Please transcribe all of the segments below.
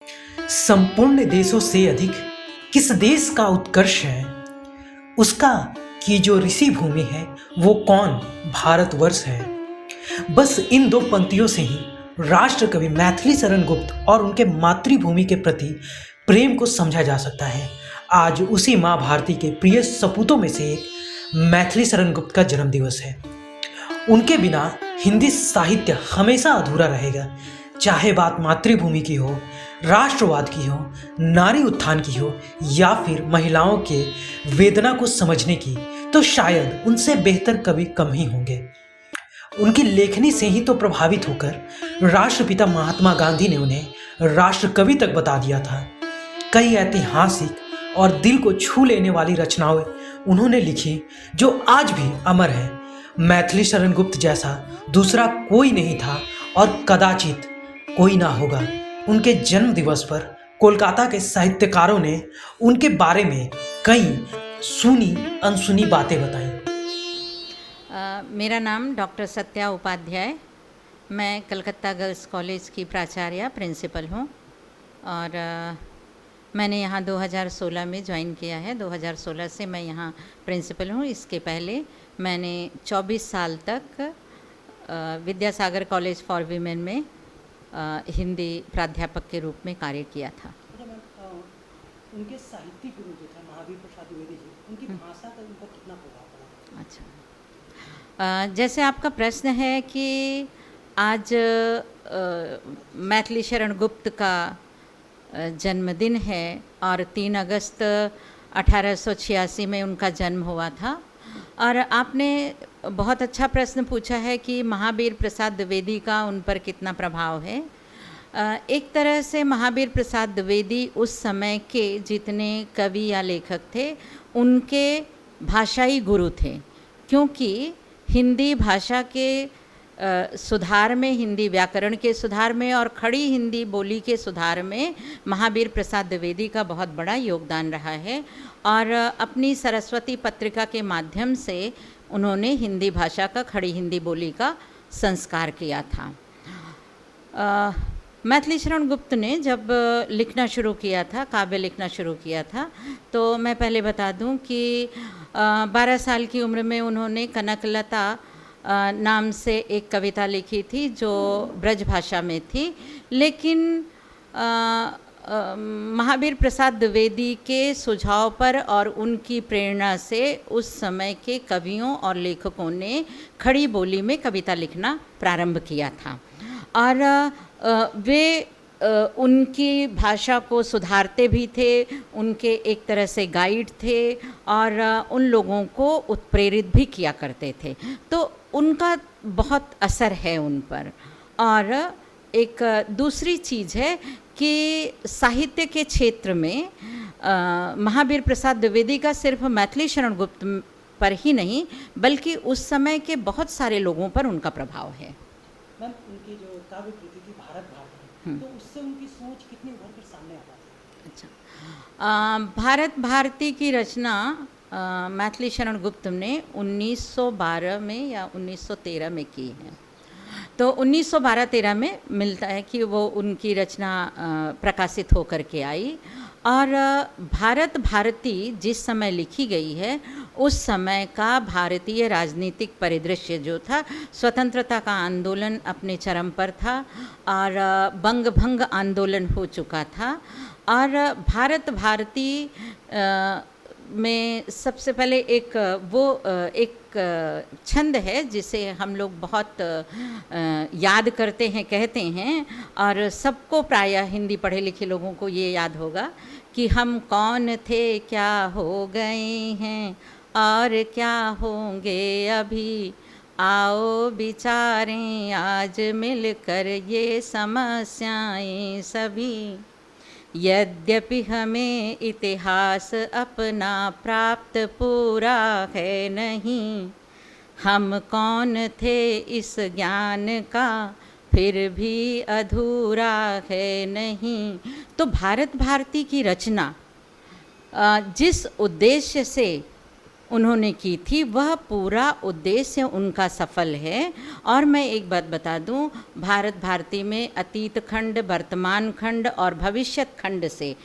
संपूर्ण देशों से अधिक किस देश का उत्कर्ष है, उसका की जो ऋषि भूमि है वो कौन, भारतवर्ष है। बस इन दो पंक्तियों से ही राष्ट्रकवि मैथिली शरण गुप्त और उनके मातृभूमि के प्रति प्रेम को समझा जा सकता है। आज उसी माँ भारती के प्रिय सपूतों में से एक मैथिली शरण गुप्त का जन्मदिवस है। उनके बिना हिंदी साहित्य हमेशा अधूरा रहेगा। चाहे बात मातृभूमि की हो, राष्ट्रवाद की हो, नारी उत्थान की हो या फिर महिलाओं के वेदना को समझने की, तो शायद उनसे बेहतर कवि कम ही होंगे। उनकी लेखनी से ही तो प्रभावित होकर राष्ट्रपिता महात्मा गांधी ने उन्हें राष्ट्रकवि तक बता दिया था। कई ऐतिहासिक और दिल को छू लेने वाली रचनाएं उन्होंने लिखी जो आज भी अमर है। मैथिली शरण गुप्त जैसा दूसरा कोई नहीं था और कदाचित कोई ना होगा। उनके जन्म दिवस पर कोलकाता के साहित्यकारों ने उनके बारे में कई सुनी अनसुनी बातें बताई। मेरा नाम डॉक्टर सत्या उपाध्याय, मैं कलकत्ता गर्ल्स कॉलेज की प्राचार्य प्रिंसिपल हूँ और मैंने यहाँ 2016 में ज्वाइन किया है। 2016 से मैं यहाँ प्रिंसिपल हूँ। इसके पहले मैंने 24 साल तक विद्यासागर कॉलेज फॉर वीमेन में हिंदी प्राध्यापक के रूप में कार्य किया था। उनके साहित्यिक गुरु जो थे महावीर प्रसाद द्विवेदी जी, उनकी भाषा का उन पर कितना प्रभाव पड़ा? अच्छा, जैसे आपका प्रश्न है कि आज मैथिली शरण गुप्त का जन्मदिन है और 3 अगस्त 1886 में उनका जन्म हुआ था। और आपने बहुत अच्छा प्रश्न पूछा है कि महावीर प्रसाद द्विवेदी का उन पर कितना प्रभाव है। एक तरह से महावीर प्रसाद द्विवेदी उस समय के जितने कवि या लेखक थे उनके भाषाई गुरु थे, क्योंकि हिंदी भाषा के सुधार में, हिंदी व्याकरण के सुधार में और खड़ी हिंदी बोली के सुधार में महावीर प्रसाद द्विवेदी का बहुत बड़ा योगदान रहा है। और अपनी सरस्वती पत्रिका के माध्यम से उन्होंने हिंदी भाषा का, खड़ी हिंदी बोली का संस्कार किया था। मैथिली शरण गुप्त ने जब लिखना शुरू किया था, काव्य लिखना शुरू किया था, तो मैं पहले बता दूं कि 12 साल की उम्र में उन्होंने कनकलता नाम से एक कविता लिखी थी जो ब्रज भाषा में थी। लेकिन महावीर प्रसाद द्विवेदी के सुझाव पर और उनकी प्रेरणा से उस समय के कवियों और लेखकों ने खड़ी बोली में कविता लिखना प्रारंभ किया था। और वे उनकी भाषा को सुधारते भी थे, उनके एक तरह से गाइड थे और उन लोगों को उत्प्रेरित भी किया करते थे। तो उनका बहुत असर है उन पर। और एक दूसरी चीज़ है कि साहित्य के क्षेत्र में महावीर प्रसाद द्विवेदी का सिर्फ मैथिली शरण गुप्त पर ही नहीं बल्कि उस समय के बहुत सारे लोगों पर उनका प्रभाव है। मैम, उनकी जो काव्य कृति थी भारत भारती, तो उससे उनकी सोच कितनी उभर कर सामने आ पाती? अच्छा, भारत भारती की रचना मैथिली शरण गुप्त ने 1912 में या 1913 में की है। तो 1912-13 में मिलता है कि वो उनकी रचना प्रकाशित होकर के आई। और भारत भारती जिस समय लिखी गई है उस समय का भारतीय राजनीतिक परिदृश्य जो था, स्वतंत्रता का आंदोलन अपने चरम पर था और बंग भंग आंदोलन हो चुका था। और भारत भारती में सबसे पहले एक छंद है जिसे हम लोग बहुत याद करते हैं, कहते हैं, और सबको प्रायः हिंदी पढ़े लिखे लोगों को ये याद होगा कि हम कौन थे, क्या हो गए हैं और क्या होंगे अभी, आओ विचारें आज मिलकर ये समस्याएं सभी। यद्यपि हमें इतिहास अपना प्राप्त पूरा है नहीं, हम कौन थे इस ज्ञान का फिर भी अधूरा है नहीं। तो भारत भारती की रचना जिस उद्देश्य से उन्होंने की थी वह पूरा उद्देश्य उनका सफल है। और मैं एक बात बता दूं, भारत भारती में अतीत खंड, वर्तमान खंड और भविष्यत खंड से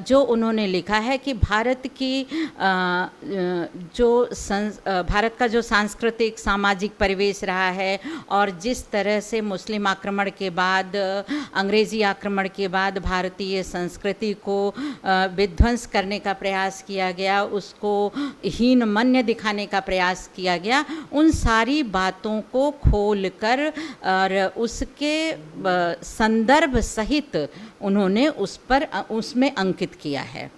जो उन्होंने लिखा है कि भारत की भारत का जो सांस्कृतिक सामाजिक परिवेश रहा है और जिस तरह से मुस्लिम आक्रमण के बाद, अंग्रेज़ी आक्रमण के बाद भारतीय संस्कृति को विध्वंस करने का प्रयास किया गया, उसको हीन मन्य दिखाने का प्रयास किया गया, उन सारी बातों को खोलकर और उसके संदर्भ सहित उन्होंने उसमें अंकित किया है।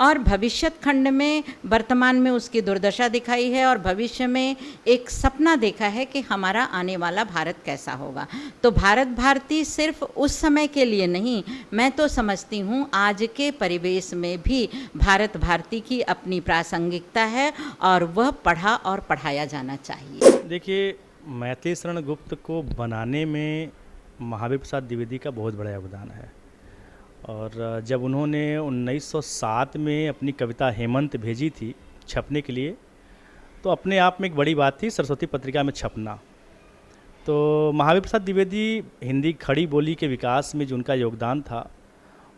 और भविष्यत खंड में वर्तमान में उसकी दुर्दशा दिखाई है और भविष्य में एक सपना देखा है कि हमारा आने वाला भारत कैसा होगा। तो भारत भारती सिर्फ उस समय के लिए नहीं, मैं तो समझती हूँ आज के परिवेश में भी भारत भारती की अपनी प्रासंगिकता है और वह पढ़ा और पढ़ाया जाना चाहिए। देखिए, मैथिली शरण गुप्त को बनाने में महावीर प्रसाद द्विवेदी का बहुत बड़ा योगदान है। और जब उन्होंने 1907 में अपनी कविता हेमंत भेजी थी छपने के लिए, तो अपने आप में एक बड़ी बात थी सरस्वती पत्रिका में छपना। तो महावीर प्रसाद द्विवेदी हिंदी खड़ी बोली के विकास में जो उनका योगदान था,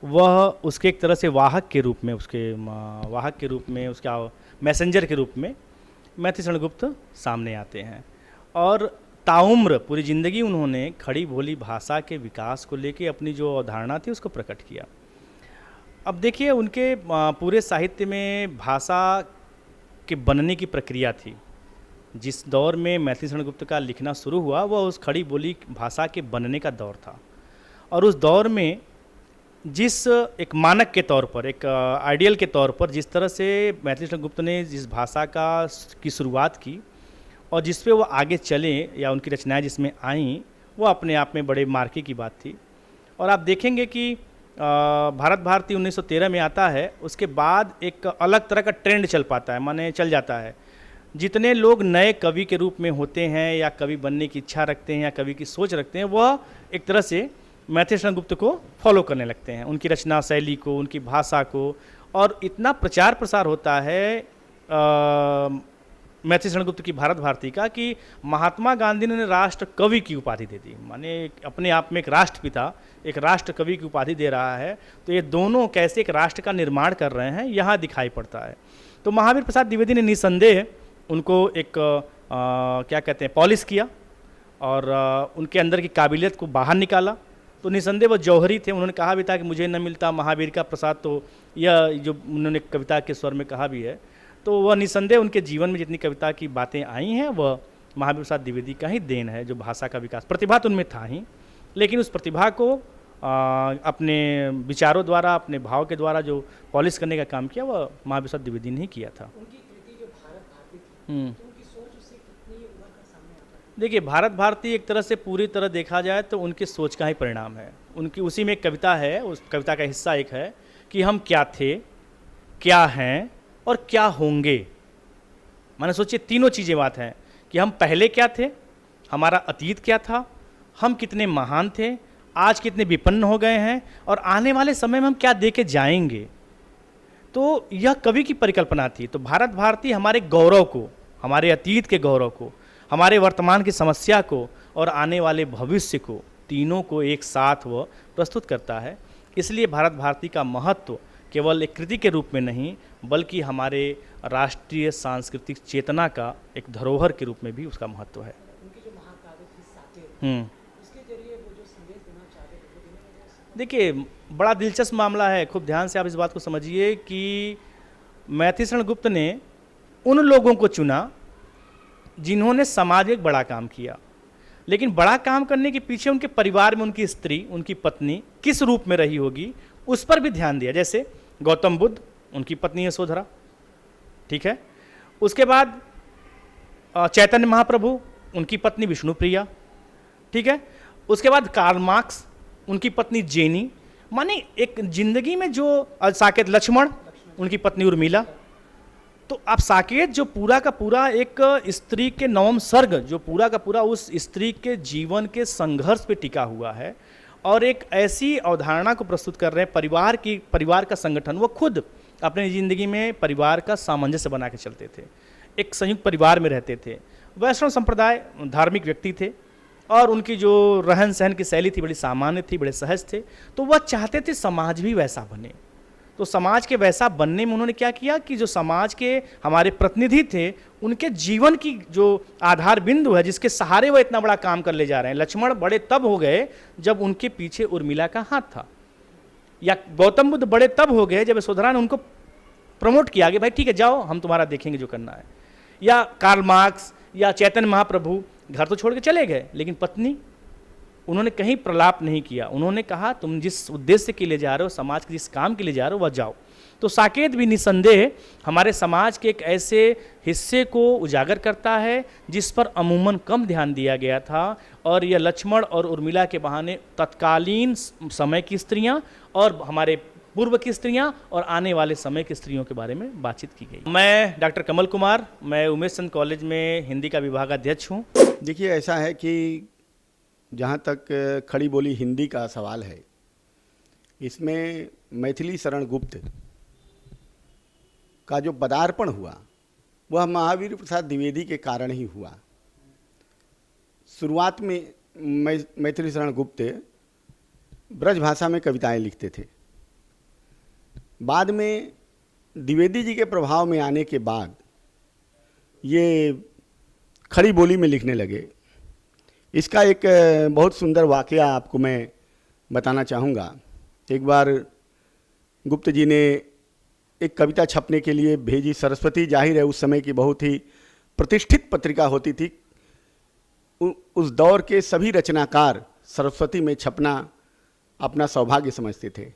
वह उसके एक तरह से वाहक के रूप में उसका मैसेंजर के रूप में मैथिली शरण गुप्त सामने आते हैं। और ताउम्र पूरी ज़िंदगी उन्होंने खड़ी बोली भाषा के विकास को लेके अपनी जो अवधारणा थी उसको प्रकट किया। अब देखिए, उनके पूरे साहित्य में भाषा के बनने की प्रक्रिया थी। जिस दौर में मैथिली शरण गुप्त का लिखना शुरू हुआ, वह उस खड़ी बोली भाषा के बनने का दौर था। और उस दौर में जिस एक मानक के तौर पर, एक आइडियल के तौर पर जिस तरह से मैथिली शरण गुप्त ने जिस भाषा की शुरुआत की और जिस पे वो आगे चले या उनकी रचनाएं जिसमें आईं, वो अपने आप में बड़े मार्के की बात थी। और आप देखेंगे कि भारत भारती 1913 में आता है, उसके बाद एक अलग तरह का ट्रेंड चल जाता है। जितने लोग नए कवि के रूप में होते हैं या कवि बनने की इच्छा रखते हैं या कवि की सोच रखते हैं, वह एक तरह से मैथिली शरण गुप्त को फॉलो करने लगते हैं, उनकी रचना शैली को, उनकी भाषा को। और इतना प्रचार प्रसार होता है मैथिली शरण गुप्त की भारत भारती का कि महात्मा गांधी ने राष्ट्र कवि की उपाधि दे दी। माने अपने आप में एक राष्ट्रपिता, एक राष्ट्र कवि की उपाधि दे रहा है। तो ये दोनों कैसे एक राष्ट्र का निर्माण कर रहे हैं, यहाँ दिखाई पड़ता है। तो महावीर प्रसाद द्विवेदी ने निसंदेह उनको एक क्या कहते हैं, पॉलिश किया और उनके अंदर की काबिलियत को बाहर निकाला। तो निसंदेह वो जौहरी थे। उन्होंने कहा भी था कि मुझे न मिलता महावीर का प्रसाद, तो यह जो उन्होंने कविता के स्वर में कहा भी है। तो वह निसंदेह उनके जीवन में जितनी कविता की बातें आई हैं, वह महावीर प्रसाद द्विवेदी का ही देन है। जो भाषा का विकास, प्रतिभा तो उनमें था ही, लेकिन उस प्रतिभा को अपने विचारों द्वारा, अपने भाव के द्वारा जो पॉलिश करने का काम किया, वह महावीर प्रसाद द्विवेदी ने ही किया था। देखिए, भारत भारती एक तरह से पूरी तरह देखा जाए तो उनकी सोच का ही परिणाम है। उनकी उसी में एक कविता है, उस कविता का हिस्सा एक है कि हम क्या थे, क्या हैं और क्या होंगे। मैंने सोचिए, तीनों चीज़ें बात हैं कि हम पहले क्या थे, हमारा अतीत क्या था, हम कितने महान थे, आज कितने विपन्न हो गए हैं और आने वाले समय में हम क्या दे के जाएंगे। तो यह कवि की परिकल्पना थी। तो भारत भारती हमारे गौरव को, हमारे अतीत के गौरव को, हमारे वर्तमान की समस्या को और आने वाले भविष्य को, तीनों को एक साथ वह प्रस्तुत करता है। इसलिए भारत भारती का महत्व केवल एक कृति के रूप में नहीं, बल्कि हमारे राष्ट्रीय सांस्कृतिक चेतना का एक धरोहर के रूप में भी उसका महत्व है। उनकी जो महाकाव्य थी सातिर, उसके जरिए वो जो संदेश देना चाहते थे, देखिए, बड़ा दिलचस्प मामला है। खूब ध्यान से आप इस बात को समझिए कि मैथिली शरण गुप्त ने उन लोगों को चुना जिन्होंने समाज में एक बड़ा काम किया, लेकिन बड़ा काम करने के पीछे उनके परिवार में उनकी स्त्री, उनकी पत्नी किस रूप में रही होगी, उस पर भी ध्यान दिया। जैसे गौतम बुद्ध, उनकी पत्नी यशोधरा, ठीक है। उसके बाद चैतन्य महाप्रभु, उनकी पत्नी विष्णुप्रिया, ठीक है। उसके बाद कार्ल मार्क्स, उनकी पत्नी जेनी। माने एक जिंदगी में जो साकेत लक्ष्मण, उनकी पत्नी उर्मिला। तो आप साकेत जो पूरा का पूरा एक स्त्री के नवम सर्ग, जो पूरा का पूरा उस स्त्री के जीवन के संघर्ष पे टिका हुआ है और एक ऐसी अवधारणा को प्रस्तुत कर रहे हैं परिवार का संगठन। वो खुद अपनी ज़िंदगी में परिवार का सामंजस्य बना के चलते थे। एक संयुक्त परिवार में रहते थे। वैष्णव संप्रदाय धार्मिक व्यक्ति थे और उनकी जो रहन सहन की शैली थी बड़ी सामान्य थी, बड़े सहज थे। तो वह चाहते थे समाज भी वैसा बने। तो समाज के वैसा बनने में उन्होंने क्या किया कि जो समाज के हमारे प्रतिनिधि थे उनके जीवन की जो आधार बिंदु है, जिसके सहारे वह इतना बड़ा काम कर ले जा रहे हैं। लक्ष्मण बड़े तब हो गए जब उनके पीछे उर्मिला का हाथ था, या गौतम बुद्ध बड़े तब हो गए जब यशोधरा ने उनको प्रमोट किया कि भाई ठीक है जाओ, हम तुम्हारा देखेंगे जो करना है। या कार्ल मार्क्स या चैतन्य महाप्रभु घर तो छोड़ के चले गए, लेकिन पत्नी, उन्होंने कहीं प्रलाप नहीं किया। उन्होंने कहा तुम जिस उद्देश्य के लिए जा रहे हो, समाज के जिस काम के लिए जा रहे हो, वह जाओ। तो साकेत भी निसंदेह हमारे समाज के एक ऐसे हिस्से को उजागर करता है जिस पर अमूमन कम ध्यान दिया गया था। और यह लक्ष्मण और उर्मिला के बहाने तत्कालीन समय की स्त्रियां और हमारे पूर्व की स्त्रियां और आने वाले समय की स्त्रियों के बारे में बातचीत की गई। मैं डॉक्टर कमल कुमार, मैं उमेश चंद कॉलेज में हिंदी का विभागाध्यक्ष हूँ। देखिए, ऐसा है कि जहाँ तक खड़ी बोली हिंदी का सवाल है, इसमें मैथिली शरण गुप्त का जो पदार्पण हुआ वह महावीर प्रसाद द्विवेदी के कारण ही हुआ। शुरुआत में मैथिली शरण गुप्त ब्रज भाषा में कविताएं लिखते थे। बाद में द्विवेदी जी के प्रभाव में आने के बाद ये खड़ी बोली में लिखने लगे। इसका एक बहुत सुंदर वाकया आपको मैं बताना चाहूँगा। एक बार गुप्त जी ने एक कविता छपने के लिए भेजी। सरस्वती जाहिर है उस समय की बहुत ही प्रतिष्ठित पत्रिका होती थी। उस दौर के सभी रचनाकार सरस्वती में छपना अपना सौभाग्य समझते थे,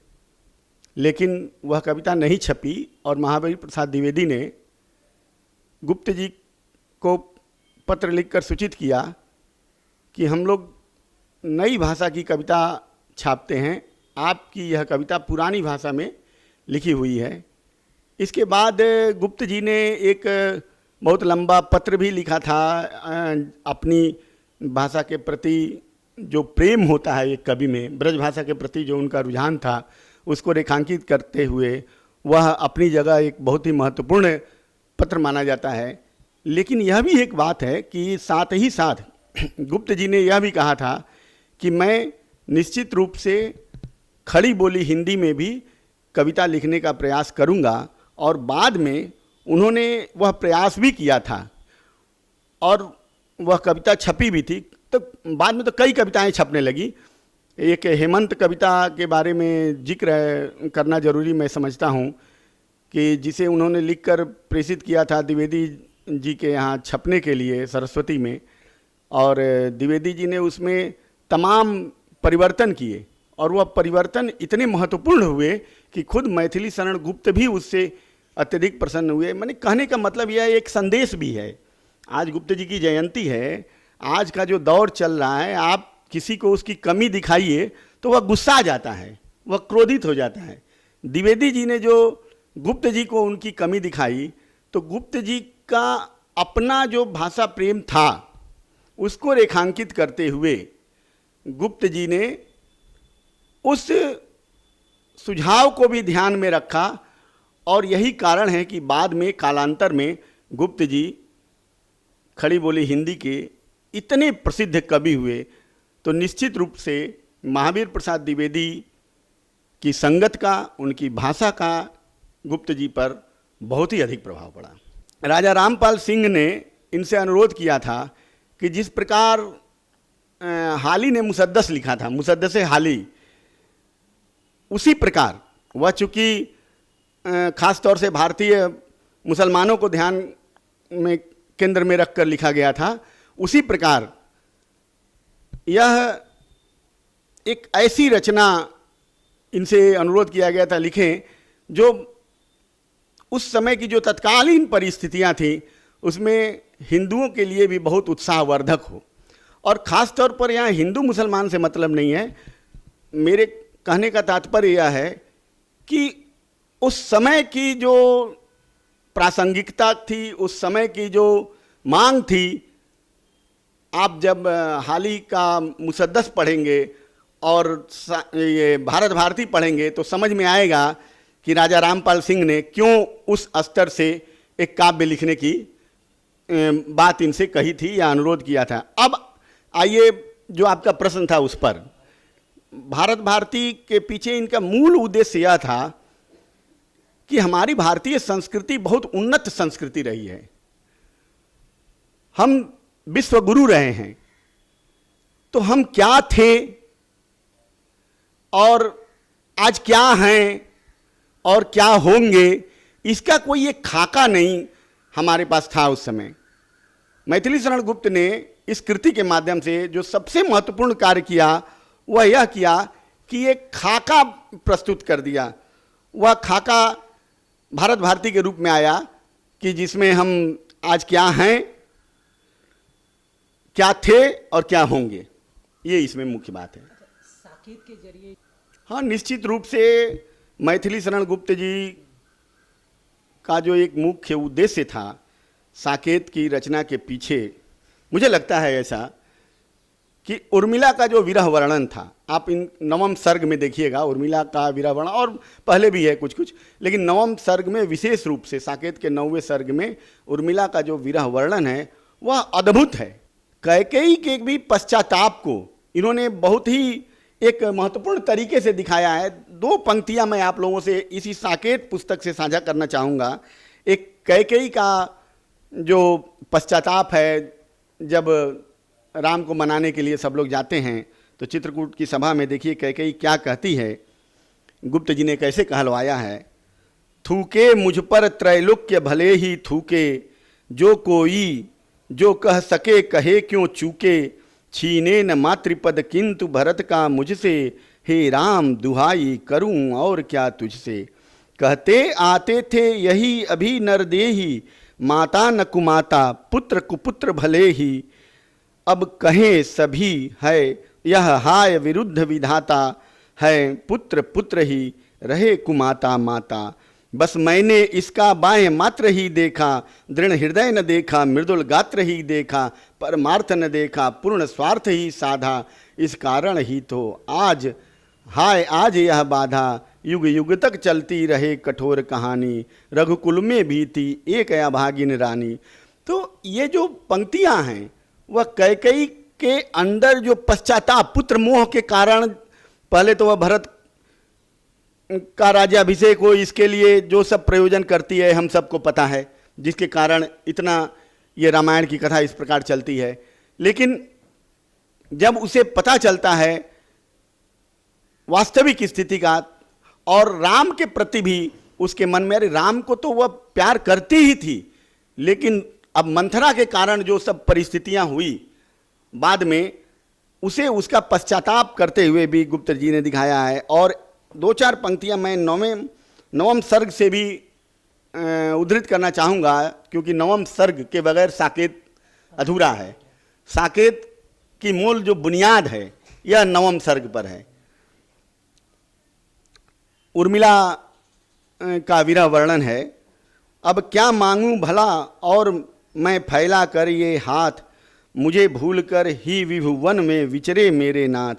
लेकिन वह कविता नहीं छपी और महावीर प्रसाद द्विवेदी ने गुप्त जी को पत्र लिखकर सूचित किया कि हम लोग नई भाषा की कविता छापते हैं, आपकी यह कविता पुरानी भाषा में लिखी हुई है। इसके बाद गुप्त जी ने एक बहुत लंबा पत्र भी लिखा था। अपनी भाषा के प्रति जो प्रेम होता है एक कवि में, ब्रज भाषा के प्रति जो उनका रुझान था, उसको रेखांकित करते हुए वह अपनी जगह एक बहुत ही महत्वपूर्ण पत्र माना जाता है। लेकिन यह भी एक बात है कि साथ ही साथ गुप्त जी ने यह भी कहा था कि मैं निश्चित रूप से खड़ी बोली हिंदी में भी कविता लिखने का प्रयास करूंगा। और बाद में उन्होंने वह प्रयास भी किया था और वह कविता छपी भी थी। तो बाद में तो कई कविताएं छपने लगी। एक हेमंत कविता के बारे में जिक्र करना जरूरी मैं समझता हूँ कि जिसे उन्होंने लिखकर प्रेषित किया था द्विवेदी जी के यहाँ छपने के लिए सरस्वती में, और द्विवेदी जी ने उसमें तमाम परिवर्तन किए और वह परिवर्तन इतने महत्वपूर्ण हुए कि खुद मैथिली शरण गुप्त भी उससे अत्यधिक प्रसन्न हुए। मैंने कहने का मतलब यह एक संदेश भी है। आज गुप्त जी की जयंती है, आज का जो दौर चल रहा है, आप किसी को उसकी कमी दिखाइए तो वह गुस्सा आ जाता है, वह क्रोधित हो जाता है। द्विवेदी जी ने जो गुप्त जी को उनकी कमी दिखाई, तो गुप्त जी का अपना जो भाषा प्रेम था उसको रेखांकित करते हुए गुप्त जी ने उस सुझाव को भी ध्यान में रखा। और यही कारण है कि बाद में कालांतर में गुप्त जी खड़ी बोली हिंदी के इतने प्रसिद्ध कवि हुए। तो निश्चित रूप से महावीर प्रसाद द्विवेदी की संगत का, उनकी भाषा का गुप्त जी पर बहुत ही अधिक प्रभाव पड़ा। राजा रामपाल सिंह ने इनसे अनुरोध किया था कि जिस प्रकार हाली ने मुसद्दस लिखा था, मुसद्दस हाली, उसी प्रकार वह चूँकि ख़ास तौर से भारतीय मुसलमानों को ध्यान में केंद्र में रखकर लिखा गया था, उसी प्रकार यह एक ऐसी रचना इनसे अनुरोध किया गया था लिखें जो उस समय की जो तत्कालीन परिस्थितियां थीं उसमें हिंदुओं के लिए भी बहुत उत्साहवर्धक हो। और ख़ास तौर पर यहाँ हिंदू मुसलमान से मतलब नहीं है, मेरे कहने का तात्पर्य यह है कि उस समय की जो प्रासंगिकता थी, उस समय की जो मांग थी, आप जब हाली का मुसद्दस पढ़ेंगे और ये भारत भारती पढ़ेंगे तो समझ में आएगा कि राजा रामपाल सिंह ने क्यों उस स्तर से एक काव्य लिखने की बात इनसे कही थी या अनुरोध किया था। अब आइए जो आपका प्रश्न था उस पर, भारत भारती के पीछे इनका मूल उद्देश्य यह था कि हमारी भारतीय संस्कृति बहुत उन्नत संस्कृति रही है, हम विश्व गुरु रहे हैं, तो हम क्या थे और आज क्या हैं और क्या होंगे, इसका कोई एक खाका नहीं हमारे पास था उस समय। मैथिली शरण गुप्त ने इस कृति के माध्यम से जो सबसे महत्वपूर्ण कार्य किया वह यह किया कि एक खाका प्रस्तुत कर दिया। वह खाका भारत भारती के रूप में आया कि जिसमें हम आज क्या हैं, क्या थे और क्या होंगे, ये इसमें मुख्य बात है। साकेत के जरिए हाँ, निश्चित रूप से मैथिली शरण गुप्त जी का जो एक मुख्य उद्देश्य था साकेत की रचना के पीछे, मुझे लगता है ऐसा कि उर्मिला का जो विरह वर्णन था, आप इन नवम सर्ग में देखिएगा उर्मिला का विरह वर्णन, और पहले भी है कुछ कुछ, लेकिन नवम सर्ग में विशेष रूप से साकेत के 9वें सर्ग में उर्मिला का जो विरह वर्णन है वह अद्भुत है। कैकेयी के भी पश्चाताप को इन्होंने बहुत ही एक महत्वपूर्ण तरीके से दिखाया है। 2 पंक्तियां मैं आप लोगों से इसी साकेत पुस्तक से साझा करना चाहूँगा। एक कैकेयी का जो पश्चाताप है, जब राम को मनाने के लिए सब लोग जाते हैं तो चित्रकूट की सभा में देखिए कैकेयी क्या कहती है, गुप्त जी ने कैसे कहलवाया है। थूके मुझ पर त्रैलोक्य भले ही थूके, जो कोई जो कह सके कहे क्यों चूके, छीने न मातृपद किंतु भरत का मुझसे, हे राम दुहाई करूं और क्या तुझसे। कहते आते थे यही अभी नरदेही, माता न कुमाता पुत्र कुपुत्र भले ही, अब कहें सभी है यह हाय विरुद्ध विधाता, है पुत्र पुत्र ही रहे कुमाता माता। बस मैंने इसका बाएं मात्र ही देखा, दृढ़ हृदय न देखा, मृदुल गात्र ही देखा, परमार्थ न देखा, पूर्ण स्वार्थ ही साधा, इस कारण ही तो आज हाय आज यह बाधा, युग युग तक चलती रहे कठोर कहानी, रघुकुल में भी थी एक अभागिन रानी। तो ये जो पंक्तियां हैं वह कैकेयी के अंदर जो पश्चाताप, पुत्र मोह के कारण, पहले तो वह भरत का राज्याभिषेक हो, इसके लिए जो सब प्रयोजन करती है हम सबको पता है, जिसके कारण इतना ये रामायण की कथा इस प्रकार चलती है। लेकिन जब उसे पता चलता है वास्तविक स्थिति का, और राम के प्रति भी उसके मन में, अरे राम को तो वह प्यार करती ही थी, लेकिन अब मंथरा के कारण जो सब परिस्थितियां हुई बाद में, उसे उसका पश्चाताप करते हुए भी गुप्त जी ने दिखाया है। और 2-4 पंक्तियां मैं नवम सर्ग से भी उद्धृत करना चाहूँगा, क्योंकि नवम सर्ग के बगैर साकेत अधूरा है। साकेत की मूल जो बुनियाद है यह नवम सर्ग पर है। उर्मिला का विरह वर्णन है। अब क्या मांगूं भला और मैं फैला कर ये हाथ, मुझे भूल कर ही विभुवन में विचरे मेरे नाथ,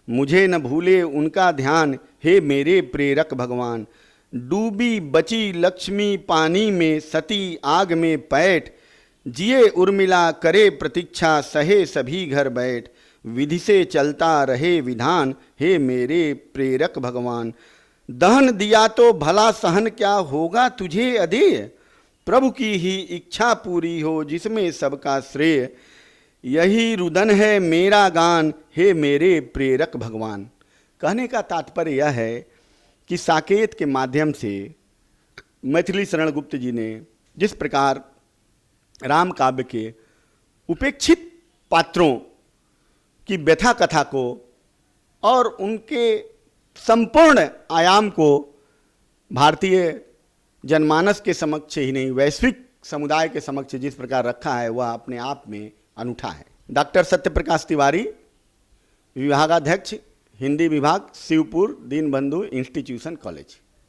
मुझे न भूले उनका ध्यान, हे मेरे प्रेरक भगवान। डूबी बची लक्ष्मी पानी में, सती आग में पैठ, जिए उर्मिला करे प्रतीक्षा, सहे सभी घर बैठ, विधि से चलता रहे विधान, हे मेरे प्रेरक भगवान। दहन दिया तो भला सहन क्या होगा तुझे अधेय, प्रभु की ही इच्छा पूरी हो जिसमें सबका श्रेय, यही रुदन है मेरा गान, हे मेरे प्रेरक भगवान। कहने का तात्पर्य यह है कि साकेत के माध्यम से मैथिली शरण गुप्त जी ने जिस प्रकार राम काव्य के उपेक्षित पात्रों की व्यथा कथा को और उनके संपूर्ण आयाम को भारतीय जनमानस के समक्ष ही नहीं, वैश्विक समुदाय के समक्ष जिस प्रकार रखा है, वह अपने आप में अनूठा है। डॉक्टर सत्यप्रकाश तिवारी, विभागाध्यक्ष हिंदी विभाग, शिवपुर दीनबंधु इंस्टीट्यूशन कॉलेज।